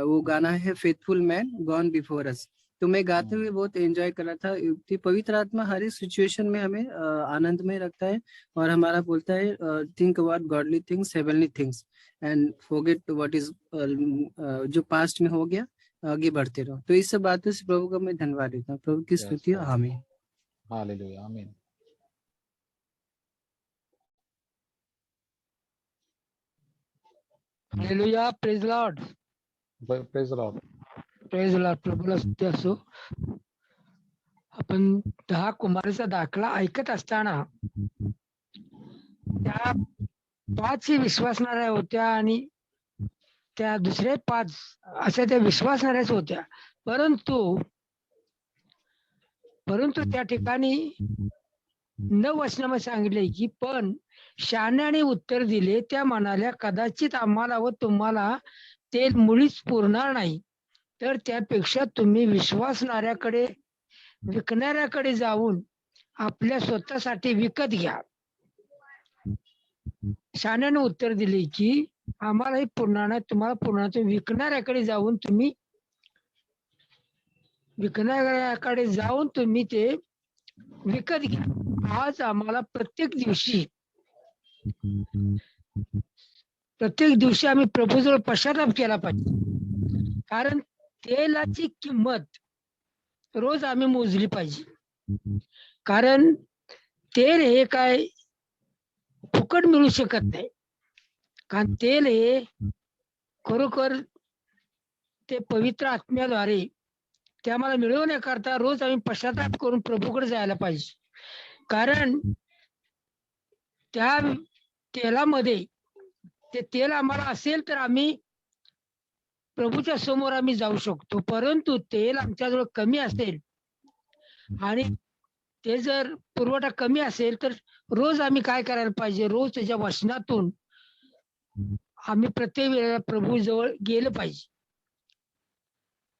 वो गाना है faithful man gone before us, तो मैं गाते हुए बहुत एंजॉय कर रहा था। कि पवित्र आत्मा हर एक सिचुएशन में हमें आनंद में रखता है और हमारा बोलता है think about godly things, heavenly things, and forget what is, जो पास्ट में हो गया आगे बढ़ते रहो। तो इस सब बातों से प्रभु का मैं धन्यवाद देता हूँ। प्रभु की स्तुति हो। आमीन।
हालेलुया, आमीन।
Hallelujah, praise Lord,
praise the Lord.
Praise Lord. प्रभूला स्तुती असो. आपण 10 कुमारीचा दाखला ऐकत असताना त्या 5 विश्वासणाऱ्या होत्या आणि त्या दुसरे 5 अशा त्या विश्वासणाऱ्याच होत्या. परंतु त्या ठिकाणी 9 वचनामध्ये सांगितले की पण शहाण्याने उत्तर दिले, त्या म्हणाल्या कदाचित आम्हाला व तुम्हाला ते मुळीच पुरणार नाही, तर त्यापेक्षा तुम्ही विश्वासणाऱ्याकडे, विकणाऱ्याकडे जाऊन आपल्या स्वतःसाठी विकत घ्या. शहाण्याने उत्तर दिले की आम्हालाही पुरणार नाही, तुम्हाला पुरणार, तुम्ही विकणाऱ्याकडे जाऊन ते विकत घ्या. आज आम्हाला प्रत्येक दिवशी आम्ही प्रभूजवळ पश्चाताप केला पाहिजे. कारण तेलाची किंमत रोज आम्ही मोजली पाहिजे. कारण तेल हे काय फुकट मिळू शकत नाही. कारण तेल हे खरोखर ते पवित्र आत्म्याद्वारे ते आम्हाला मिळवण्याकरता रोज आम्ही पश्चाताप करून प्रभूकडे जायला पाहिजे. कारण त्या तेलामध्ये ते तेल आम्हाला असेल तर आम्ही प्रभूच्या समोर आम्ही जाऊ शकतो. परंतु तेल आमच्याजवळ कमी असेल आणि ते जर पुरवठा कमी असेल तर रोज आम्ही काय करायला पाहिजे, रोज त्याच्या वचनातून आम्ही प्रत्येक वेळेला प्रभू जवळ गेलं पाहिजे.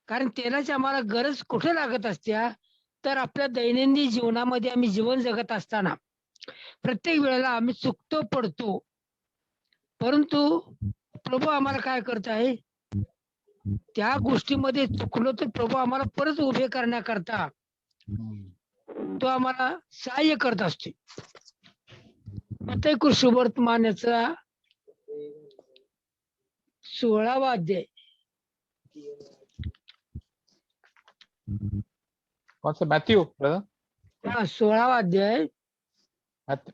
कारण तेलाची आम्हाला गरज कुठे लागत असत्या, तर आपल्या दैनंदिन जीवनामध्ये आम्ही जीवन जगत असताना प्रत्येक वेळेला आम्ही चुकतो, पडतो. परंतु प्रभू आम्हाला काय करत आहे, त्या गोष्टीमध्ये चुकलो तर प्रभू आम्हाला परत उभे करण्याकरता तो आम्हाला सहाय्य करत असतो. मत्ती सुवर्तमानाचा 16वा अध्याय.
कौन सा? Matthew brother?
हा 16वा अध्याय.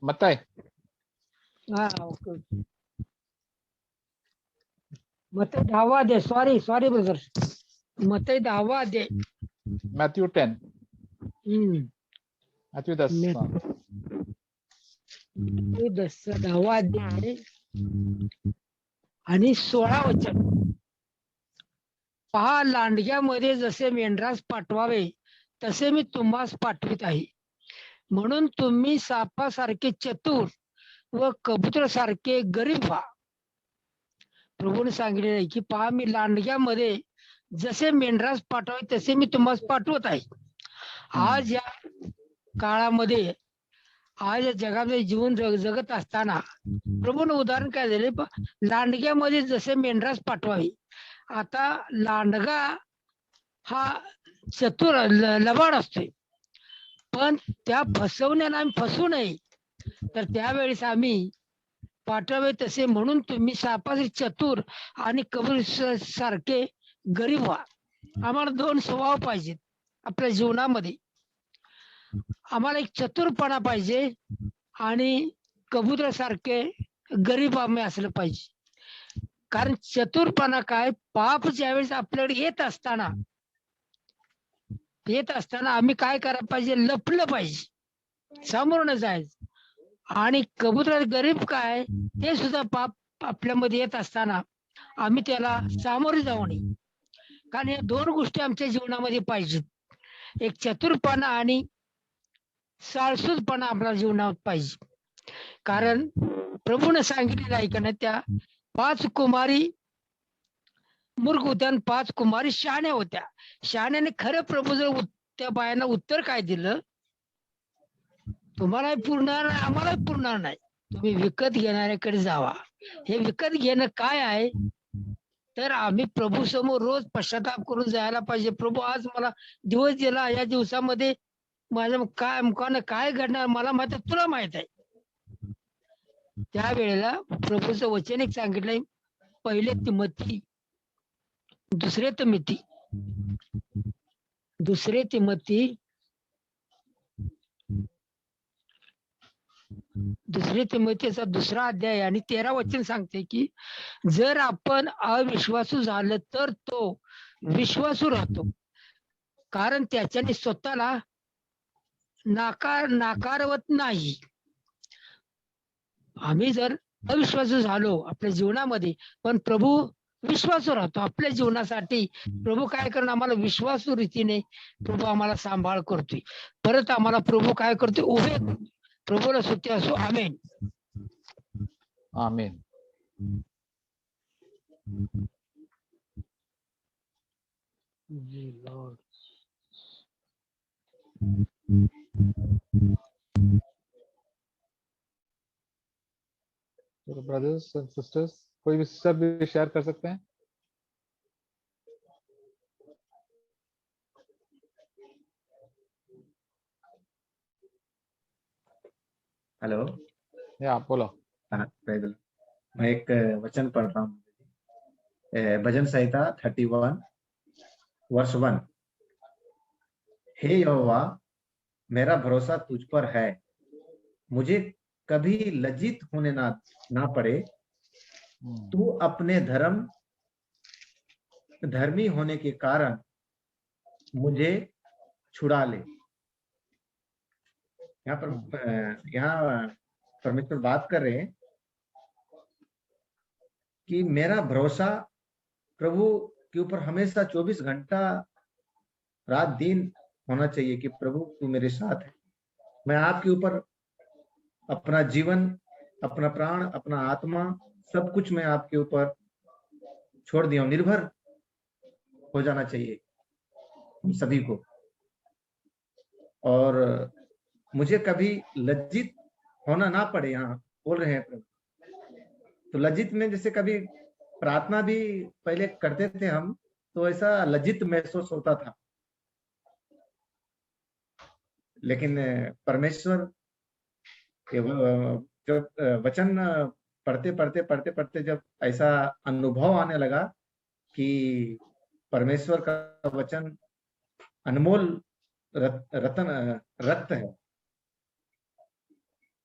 मत्ताई?
हा ओके. मत्ती 10वा अध्याय. Sorry brother. मत्ती 10वा अध्याय.
मैथ्यू 10. मैथ्यू 10.
मत्ती 10वा अध्याय आणि 16 वचन. पहा, लांडग्यामध्ये जसे मेंढरास पाठवावे तसे मी तुम्हास पाठवित आहे. म्हणून तुम्ही सापासारखे चतुर व कबुतरासारखे गरीब व्हा. प्रभूने सांगितले आहे की पहा, मी लांडग्यामध्ये जसे मेंढरास पाठवावे तसे मी तुम्हाला पाठवत आहे. आज या काळामध्ये, आज या जगामध्ये जीवन जगत असताना प्रभूने उदाहरण काय दिले, लांडग्यामध्ये जसे मेंढरास पाठवावे. आता लांडगा हा चतुर लबाड असतोय, पण त्या फसवण्याला आम्ही फसवू नये, तर त्यावेळेस आम्ही पाठवावे तसे म्हणून तुम्ही सापाचे चतुर आणि कबीर सारखे गरीब व्हा. आम्हाला दोन स्वभाव पाहिजेत आपल्या जीवनामध्ये. आम्हाला एक चतुरपणा पाहिजे आणि कबुतरासारखे गरीब आम्ही असलं पाहिजे. कारण चतुरपणा काय, पाप ज्यावेळेस आपल्याकडे येत असताना आम्ही काय करायला पाहिजे, लपलं पाहिजे, समोर न जायचं. आणि कबूतर गरीब काय, ते सुद्धा पाप आपल्यामध्ये येत असताना आम्ही त्याला सामोरे जाऊ नये. कारण या दोन गोष्टी आमच्या जीवनामध्ये पाहिजेत, एक चतुरपणा आणि साळसूदपणा आपल्या जीवनात पाहिजे. कारण प्रभूने सांगितलेलं आहे का नाही, त्या 5 कुमारी मूर्ख होत्या आणि 5 कुमारी शहाण्या होत्या. शहाण्याने खरं प्रभू जर त्या बायांना उत्तर काय दिलं, तुम्हाला पुरणार नाही, आम्हाला पुरणार नाही, तुम्ही विकत घेणाऱ्याकडे जावा. हे विकत घेणं काय आहे, तर आम्ही प्रभू समोर रोज पश्चाताप करून जायला पाहिजे. प्रभू आज मला दिवस दिला, या दिवसामध्ये माझ्या काय मुखानं काय घडणार मला माहित आहे, तुला माहित आहे. त्यावेळेला प्रभूचं वचन एक सांगितलंय, पहिले तिमोथी, दुसरे तिमोथीचा 2रा अध्याय आणि 13 वचन सांगते की जर आपण अविश्वासू झालं तर तो विश्वासू राहतो, कारण त्याच्याने स्वतःला नाकारवत नाही. आम्ही जर अविश्वासू झालो आपल्या जीवनामध्ये, पण प्रभू विश्वासू राहतो आपल्या जीवनासाठी. प्रभू काय करणार, आम्हाला विश्वासू रीतीने प्रभू आम्हाला सांभाळ करतोय. परत आम्हाला प्रभू काय करतोय, उभे करतोय. प्रभूला स्तुती असो. आमेन.
आमेन. तो ब्रदर्स एंड सिस्टर्स, कोई भी सिस्टर भी शेयर कर सकते हैं.
हेलो.
या बोलो.
हाँ, मैं एक वचन पढ़ रहा हूँ. भजन संहिता 31 वर्ष 1. हे यहोवा, मेरा भरोसा तुझ पर है, मुझे कभी लज्जित होने ना पड़े. तू अपने धर्मी होने के कारण मुझे छुड़ा ले. यहाँ परमेश्वर बात कर रहे हैं कि मेरा भरोसा प्रभु के ऊपर हमेशा 24 घंटा रात दिन होना चाहिए कि प्रभु तू मेरे साथ है. मैं आपके ऊपर अपना जीवन, अपना प्राण, अपना आत्मा, सब कुछ मैं आपके ऊपर छोड़ दिया हूं. निर्भर हो जाना चाहिए हम सभी को. और मुझे कभी लज्जित होना ना पड़े. यहाँ बोल रहे हैं प्रभु. तो लज्जित में जैसे कभी प्रार्थना भी पहले करते थे हम, तो ऐसा लज्जित महसूस होता था. लेकिन परमेश्वर जब वचन पढ़ते जब ऐसा अनुभव आने लगा कि परमेश्वर का वचन अनमोल रत्न है,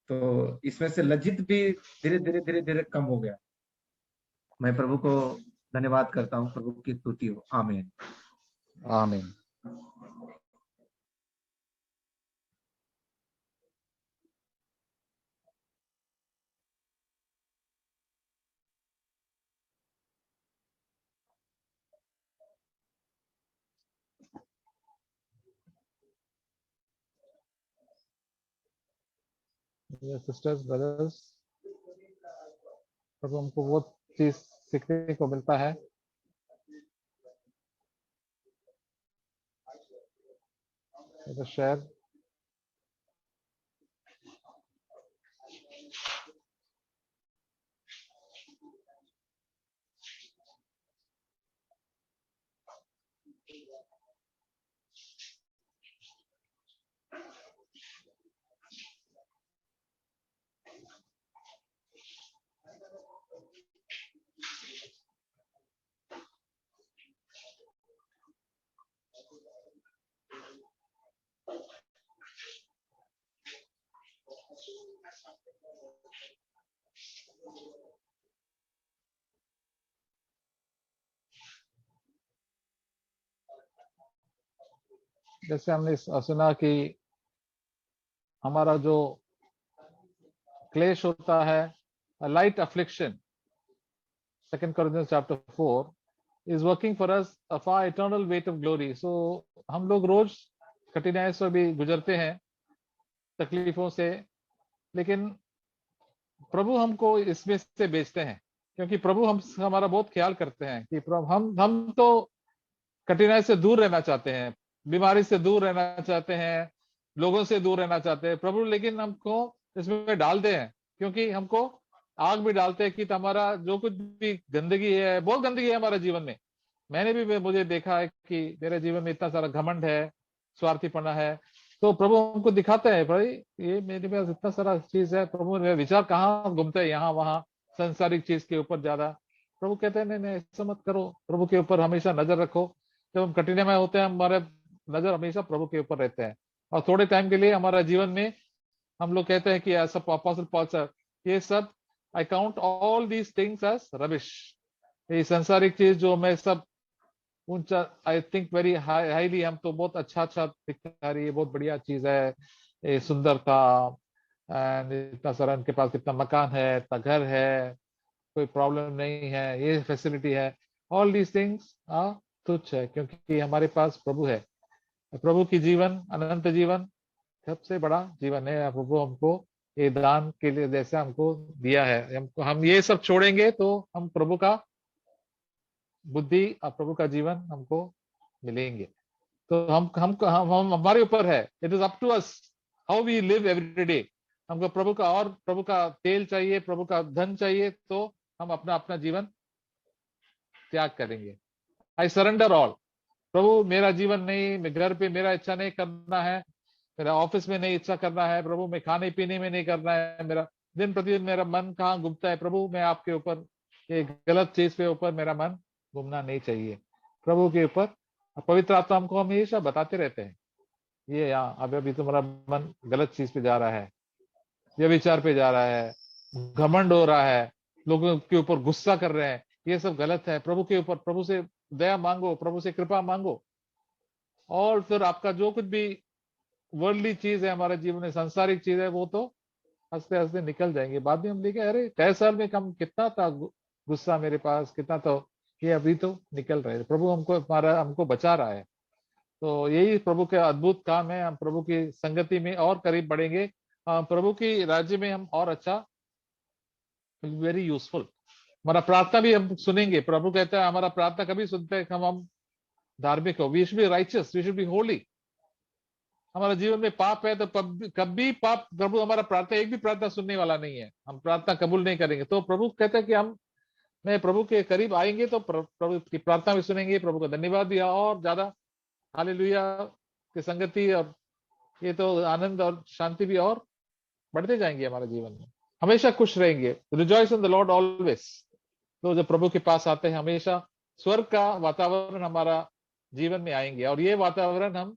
तो इसमें से लज्जित भी धीरे धीरे कम हो गया. मैं प्रभु को धन्यवाद करता हूँ. प्रभु की स्तुति हो. आमीन.
आमीन. सिस्टर्स, ब्रदर्स, प्रभु हमको बहुत चीज सीखने को मिलता है. Let us share. जैसे हमने सुना कि हमारा जो क्लेश होता है, a light affliction, 2 Corinthians chapter 4 is working for us a far eternal weight of glory. So हम लोग रोज कठिनाई से भी गुजरते हैं, तकलीफों से, लेकिन प्रभु हमको इसमें से बेचते हैं, क्योंकि प्रभु हमारा बहुत ख्याल करते हैं कि प्रभु हम तो कठिनाई से दूर रहना चाहते हैं, बीमारी से दूर रहना चाहते हैं, लोगों से दूर रहना चाहते हैं प्रभु, लेकिन हमको इसमें डालते हैं, क्योंकि हमको आग भी डालते हैं कि हमारा जो कुछ भी गंदगी है, बहुत गंदगी है हमारे जीवन में। मुझे देखा है कि मेरे जीवन में इतना सारा घमंड है, स्वार्थीपना है, तो प्रभु हमको दिखाते हैं, भाई ये मेरे पास इतना सारा चीज है, प्रभु मेरे विचार कहाँ घूमते हैं, यहाँ वहां संसारिक चीज के ऊपर ज्यादा। प्रभु कहते हैं नहीं ऐसा मत करो, प्रभु के ऊपर हमेशा नजर रखो। जब हम कठिनाई में होते हैं, हमारे नजर हमेशा प्रभु के ऊपर रहते हैं, और थोड़े टाइम के लिए हमारा जीवन में हम लोग कहते हैं कि ऐसा अपोस्टल पॉल सर, ये सब I count all these things as rubbish, ये संसारिक चीज जो मैं सब ऊंचा, आई थिंक वेरी हाईली, हम तो बहुत अच्छा दिखता है, ये बहुत बढ़िया चीज है, ये सुंदरता, एंड इतना सारा इनके पास कितना मकान है, इतना घर है, कोई प्रॉब्लम नहीं है, ये फैसिलिटी है, ऑल दीज थिंग्स आर तुच्छ है, क्योंकि हमारे पास प्रभु है। प्रभु की जीवन, अनंत जीवन सबसे बड़ा जीवन है। प्रभु हमको ये दान के लिए जैसे हमको दिया है, हम ये सब छोड़ेंगे तो हम प्रभु का बुद्धि और प्रभु का जीवन हमको मिलेंगे। तो हम हमारे ऊपर है, it is up to us how we live every day. हमको प्रभु का तेल चाहिए, प्रभु का धन चाहिए, तो हम अपना अपना जीवन त्याग करेंगे। आई सरेंडर ऑल, प्रभु मेरा जीवन नहीं, मैं घर पे मेरा इच्छा नहीं करना है, मेरा ऑफिस में नहीं इच्छा करना है प्रभु, मैं खाने पीने में नहीं करना है, मेरा दिन प्रतिदिन मेरा मन कहाँ घूमता है प्रभु, मैं आपके ऊपर ये गलत चीज पे ऊपर मेरा मन घूमना नहीं चाहिए, प्रभु के ऊपर। पवित्र आत्मा हमको हमेशा बताते रहते हैं, ये यहाँ अभी तुम्हारा मन गलत चीज पे जा रहा है, ये विचार पे जा रहा है, घमंड हो रहा है, लोगों के ऊपर गुस्सा कर रहे हैं, ये सब गलत है। प्रभु के ऊपर, प्रभु से दया मांगो, प्रभु से कृपा मांगो, और फिर आपका जो कुछ भी वर्ल्डली चीज है हमारे जीवन में, सांसारिक चीज है, वो तो हंसते हंसते निकल जाएंगे। बाद में हम देखें, अरे 6 साल में कम कितना था गुस्सा मेरे पास, कितना, तो ये अभी तो निकल रहे। प्रभु हमको बचा रहा है। तो यही प्रभु का अद्भुत काम है। हम प्रभु की संगति में और करीब बढ़ेंगे, प्रभु की राज्य में हम और अच्छा, वेरी यूजफुल। हमारा प्रार्थना भी हम सुनेंगे। प्रभु कहता है हमारा प्रार्थना कभी सुनते हैं हम धार्मिक हो, we should be righteous, we should be holy. हमारा जीवन में पाप है तो कभी पाप, प्रभु हमारा प्रार्थना, एक भी प्रार्थना सुनने वाला नहीं है, हम प्रार्थना कबूल नहीं करेंगे। तो प्रभु कहता है कि मैं प्रभु के करीब आएंगे तो प्रभु की प्रार्थना भी सुनेंगे, प्रभु का धन्यवाद भी, और ज्यादा हालेलुया की संगति और ये तो आनंद और शांति भी और बढ़ते जाएंगे हमारे जीवन में। हमेशा खुश रहेंगे, rejoice in the Lord always. तो जब प्रभु के पास आते हैं, हमेशा स्वर्ग का वातावरण हमारा जीवन में आएंगे, और ये वातावरण हम,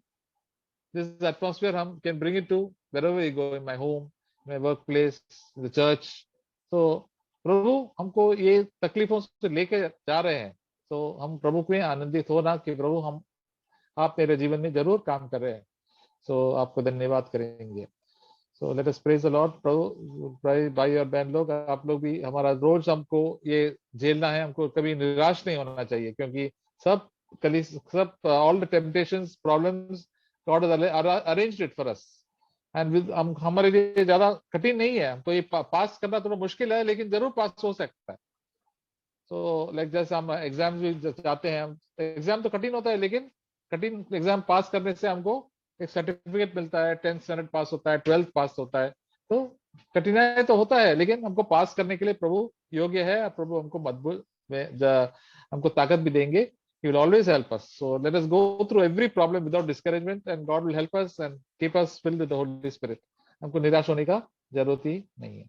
this atmosphere हम can bring it to wherever we go, in my home, my workplace, the church। तो प्रभु हमको ये तकलीफों से लेके जा रहे हैं, तो हम प्रभु में आनंदित होना कि प्रभु आप मेरे जीवन में जरूर काम कर रहे हैं। सो आपको धन्यवाद करेंगे। So let us praise the Lord. प्रभु भाई और बहन लोग, आप लोग भी, हमारा रोज हमको ये झेलना है, हमको कभी निराश नहीं होना चाहिए, क्योंकि सब all the temptations, problems, God has arranged it for us, and हमारे लिए ज्यादा कठिन नहीं है। हमको ये पास करना थोड़ा मुश्किल है, लेकिन जरूर पास हो सकता है। तो लाइक जैसे हम एग्जाम भी जाते हैं, एग्जाम तो कठिन होता है, लेकिन कठिन एग्जाम पास करने से हमको एक सर्टिफिकेट मिलता है, 10th स्टैंडर्ड पास होता है, 12th पास होता है, तो कठिनाई तो होता है, लेकिन हमको पास करने के लिए प्रभु योग्य है, और प्रभु हमको मजबूत हमको ताकत भी देंगे. He will always help us. So let us go through every problem without discouragement, and God will help us and keep us filled with the Holy Spirit. हमको निराश होने का जरूरत ही नहीं है.